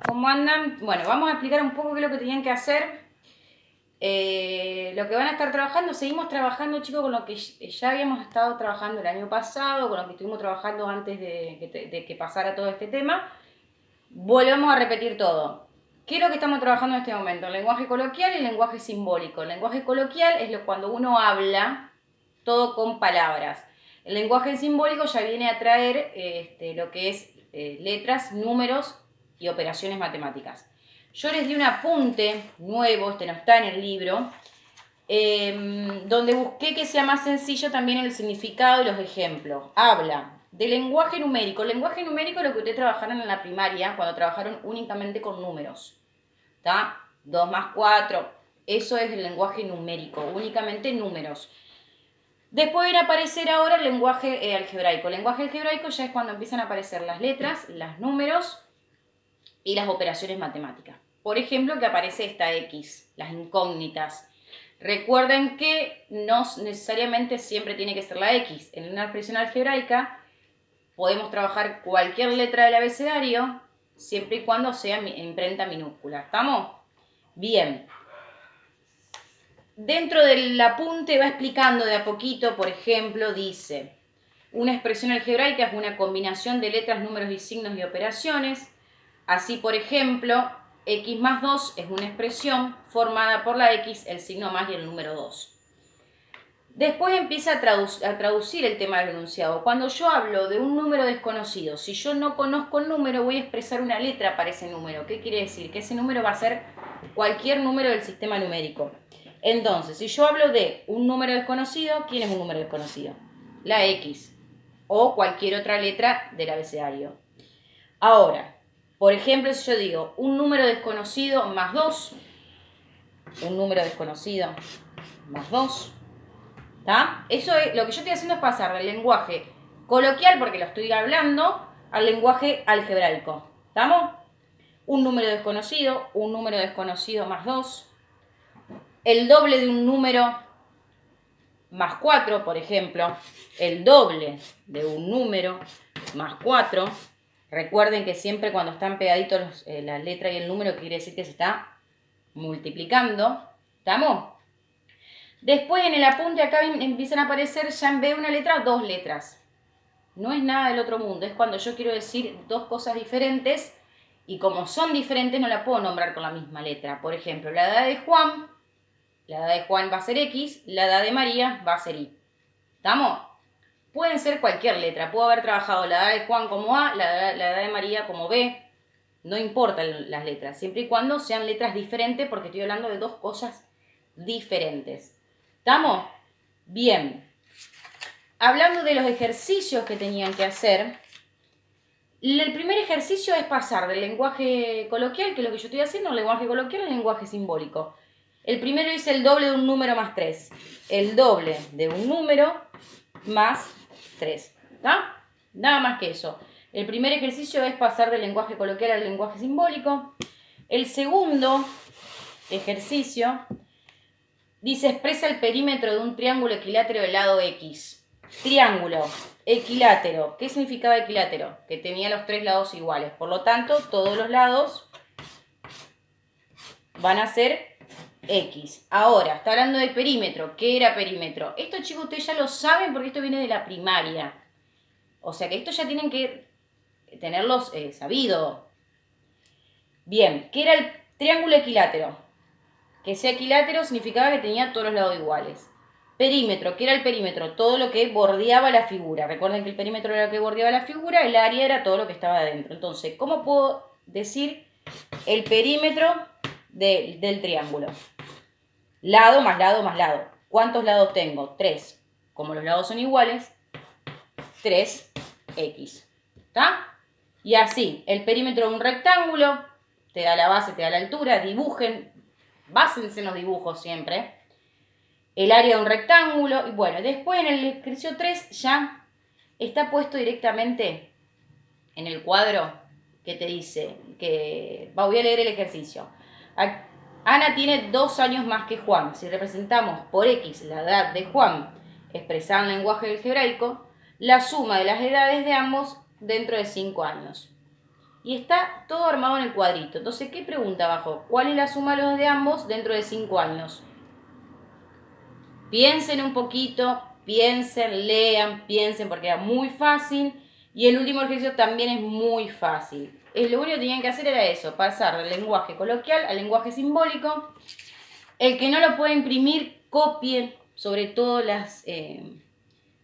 ¿Cómo andan? Bueno, vamos a explicar un poco qué es lo que tenían que hacer. Lo que van a estar trabajando, seguimos trabajando, chicos, con lo que ya habíamos estado trabajando el año pasado, con lo que estuvimos trabajando antes de que pasara todo este tema. Volvemos a repetir todo. ¿Qué es lo que estamos trabajando en este momento? El lenguaje coloquial y el lenguaje simbólico. El lenguaje coloquial es cuando uno habla todo con palabras. El lenguaje simbólico ya viene a traer lo que es letras, números y operaciones matemáticas. Yo les di un apunte nuevo, no está en el libro, donde busqué que sea más sencillo también el significado y los ejemplos. Habla de lenguaje numérico. El lenguaje numérico es lo que ustedes trabajaron en la primaria cuando trabajaron únicamente con números. ¿Está? 2 más 4. Eso es el lenguaje numérico, únicamente números. Después viene a aparecer ahora el lenguaje algebraico. El lenguaje algebraico ya es cuando empiezan a aparecer las letras, los números y las operaciones matemáticas. Por ejemplo, que aparece esta X, las incógnitas. Recuerden que no necesariamente siempre tiene que ser la X. En una expresión algebraica podemos trabajar cualquier letra del abecedario siempre y cuando sea imprenta minúscula. ¿Estamos? Bien. Dentro del apunte va explicando de a poquito, por ejemplo, dice, una expresión algebraica es una combinación de letras, números y signos y operaciones. Así, por ejemplo, x más 2 es una expresión formada por la x, el signo más y el número 2. Después empieza a traducir el tema del enunciado. Cuando yo hablo de un número desconocido, si yo no conozco el número, voy a expresar una letra para ese número. ¿Qué quiere decir? Que ese número va a ser cualquier número del sistema numérico. Entonces, si yo hablo de un número desconocido, ¿quién es un número desconocido? La X o cualquier otra letra del abecedario. Ahora, por ejemplo, si yo digo un número desconocido más 2, un número desconocido más 2, ¿está? Eso es, lo que yo estoy haciendo es pasar del lenguaje coloquial, porque lo estoy hablando, al lenguaje algebraico. ¿Estamos? Un número desconocido más 2, el doble de un número más 4, por ejemplo, el doble de un número más 4. Recuerden que siempre cuando están pegaditos la letra y el número quiere decir que se está multiplicando. ¿Estamos? Después en el apunte acá empiezan a aparecer ya en vez de una letra, dos letras. No es nada del otro mundo, es cuando yo quiero decir dos cosas diferentes y como son diferentes no la puedo nombrar con la misma letra. Por ejemplo, la edad de Juan, la edad de Juan va a ser X, la edad de María va a ser Y. ¿Estamos? Pueden ser cualquier letra, puedo haber trabajado la edad de Juan como A, la edad de María como B, no importan las letras, siempre y cuando sean letras diferentes porque estoy hablando de dos cosas diferentes. ¿Estamos? Bien. Hablando de los ejercicios que tenían que hacer, el primer ejercicio es pasar del lenguaje coloquial, que es lo que yo estoy haciendo, el lenguaje coloquial al lenguaje simbólico. El primero dice el doble de un número más 3. El doble de un número más 3. ¿Está? Nada más que eso. El primer ejercicio es pasar del lenguaje coloquial al lenguaje simbólico. El segundo ejercicio dice expresa el perímetro de un triángulo equilátero del lado X. Triángulo, equilátero. ¿Qué significaba equilátero? Que tenía los tres lados iguales. Por lo tanto, todos los lados van a ser X. Ahora, está hablando de perímetro. ¿Qué era perímetro? Esto, chicos, ustedes ya lo saben porque esto viene de la primaria. O sea que esto ya tienen que tenerlos sabido. Bien, ¿qué era el triángulo equilátero? Que sea equilátero significaba que tenía todos los lados iguales. Perímetro, ¿qué era el perímetro? Todo lo que bordeaba la figura. Recuerden que el perímetro era lo que bordeaba la figura, el área era todo lo que estaba adentro. Entonces, ¿cómo puedo decir el perímetro del triángulo? Lado más lado más lado. ¿Cuántos lados tengo? 3. Como los lados son iguales, 3x. ¿Está? Y así, el perímetro de un rectángulo, te da la base, te da la altura, dibujen, básense en los dibujos siempre. El área de un rectángulo, y bueno, después en el ejercicio 3 ya está puesto directamente en el cuadro que te dice, voy a leer el ejercicio. Ana tiene 2 años más que Juan. Si representamos por X la edad de Juan expresada en lenguaje algebraico, la suma de las edades de ambos dentro de 5 años. y está todo armado en el cuadrito. Entonces, ¿qué pregunta abajo? ¿Cuál es la suma de los de ambos dentro de 5 años? Piensen un poquito, piensen, lean, piensen, porque era muy fácil. Y el último ejercicio también es muy fácil. Lo único que tenían que hacer era eso, pasar del lenguaje coloquial al lenguaje simbólico. El que no lo pueda imprimir, copien sobre todo las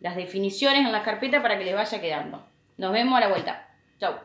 definiciones en la carpeta para que les vaya quedando. Nos vemos a la vuelta. Chau.